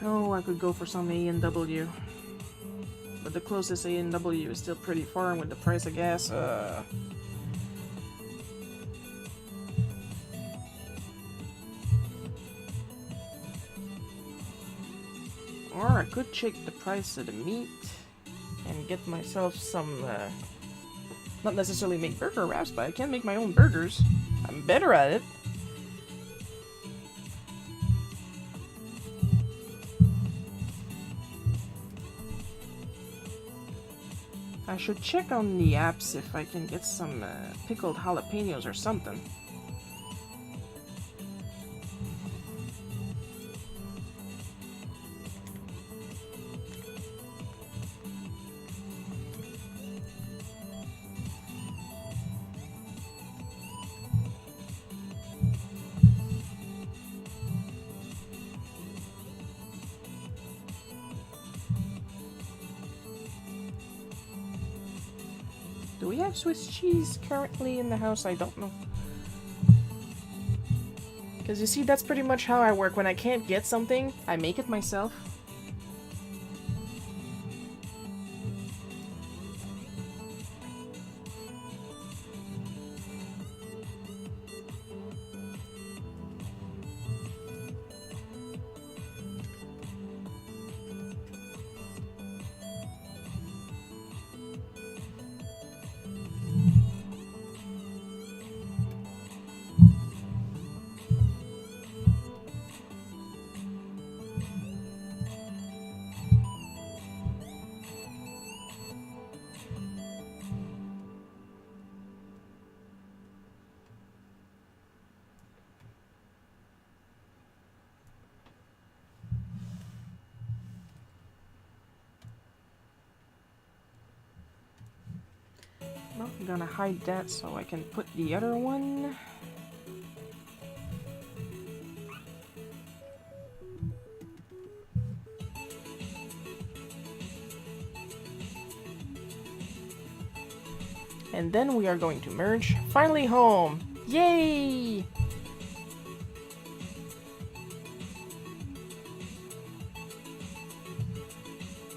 Oh, I could go for some A&W. But the closest A&W is still pretty far, and with the price of gas, Or I could check the price of the meat and get myself some, not necessarily make burger wraps, but I can make my own burgers. I'm better at it. I should check on the apps if I can get some pickled jalapenos or something. Do we have Swiss cheese currently in the house? I don't know. Because you see, that's pretty much how I work. When I can't get something, I make it myself. Well, I'm gonna hide that so I can put the other one. And then we are going to merge. Finally home! Yay!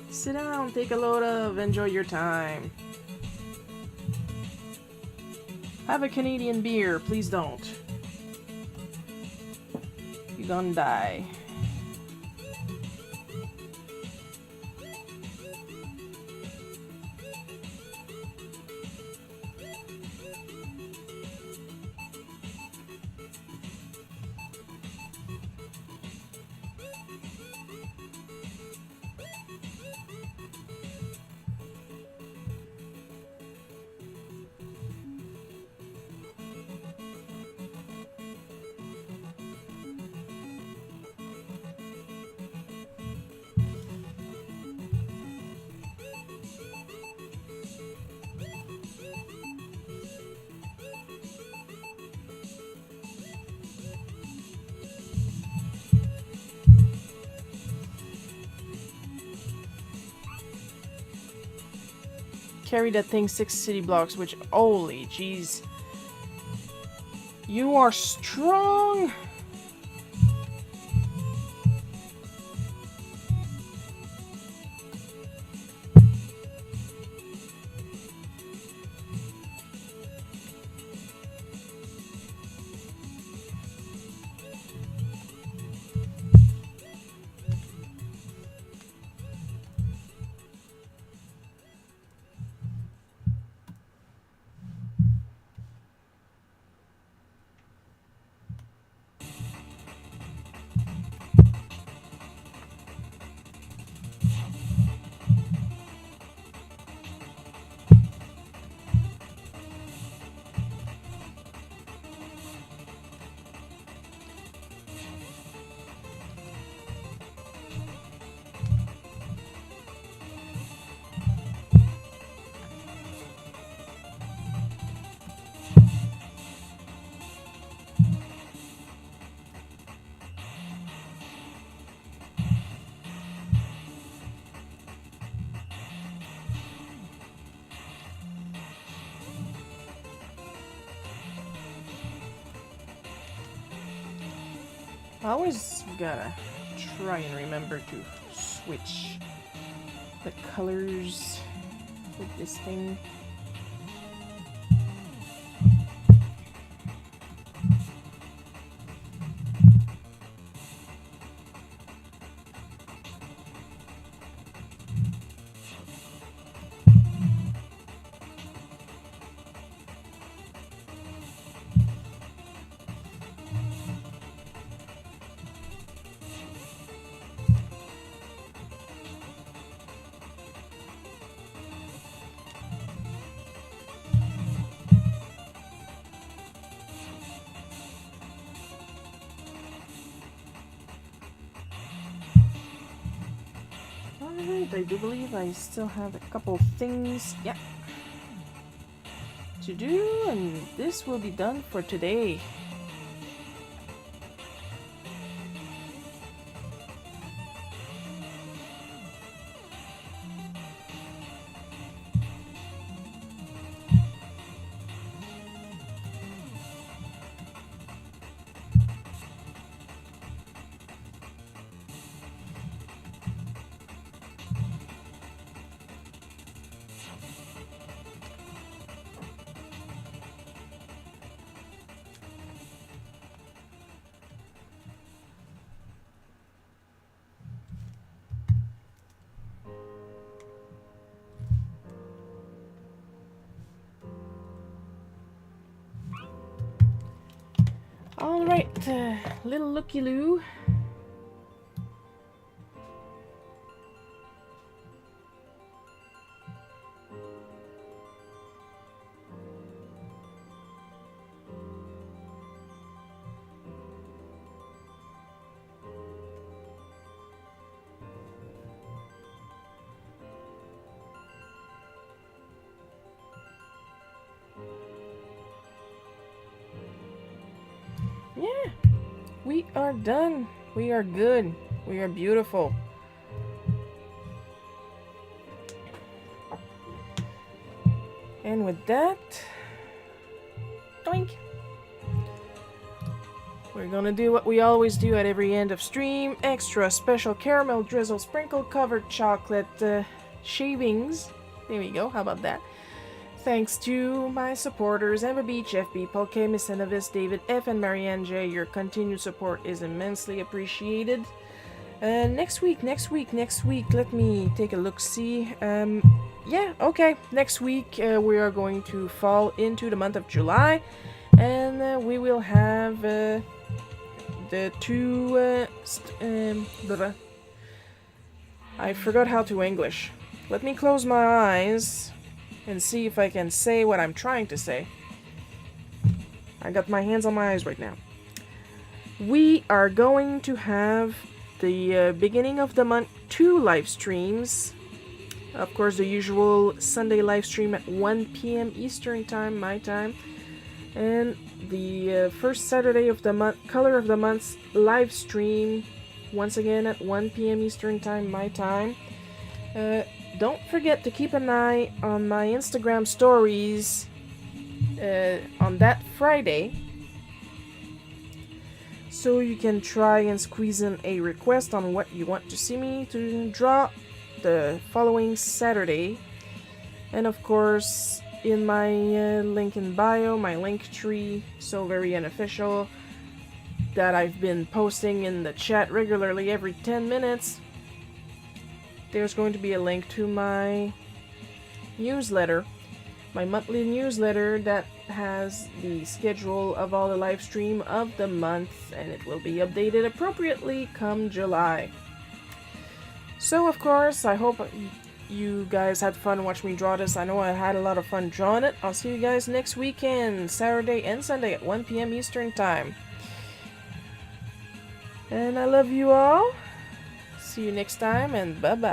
Sit down, take a load of, enjoy your time. Have a Canadian beer, please don't. You're gonna die. Carry that thing 6 city blocks, which, holy jeez. You are strong! I always gotta try and remember to switch the colors with this thing. Alright, I do believe I still have a couple things, yeah, to do, and this will be done for today. Alright, little looky-loo. Yeah, we are done. We are good. We are beautiful. And with that, doink. We're gonna do what we always do at every end of stream. Extra special caramel drizzle sprinkle covered chocolate shavings. There we go, how about that? Thanks to my supporters, Emma Beach, FB, Poke, Miss Enovis, David F, and Marianne J. Your continued support is immensely appreciated. Next week, let me take a look-see. Yeah, okay, next week we are going to fall into the month of July, and we will have the two... I forgot how to English. Let me close my eyes and see if I can say what I'm trying to say. I got my hands on my eyes right now. We are going to have the beginning of the month 2 live streams. Of course, the usual Sunday live stream at 1 p.m. Eastern Time, my time. And the first Saturday of the month, Color of the Month's live stream, once again at 1 p.m. Eastern Time, my time. Don't forget to keep an eye on my Instagram stories on that Friday, so you can try and squeeze in a request on what you want to see me to draw the following Saturday. And of course, in my link in bio, my link tree, so very unofficial, that I've been posting in the chat regularly every 10 minutes, there's going to be a link to my newsletter, my monthly newsletter that has the schedule of all the live stream of the month, and it will be updated appropriately come July. So of course, I hope you guys had fun watching me draw this. I know I had a lot of fun drawing it. I'll see you guys next weekend, Saturday and Sunday at 1 p.m. Eastern Time. And I love you all. See you next time, and bye-bye.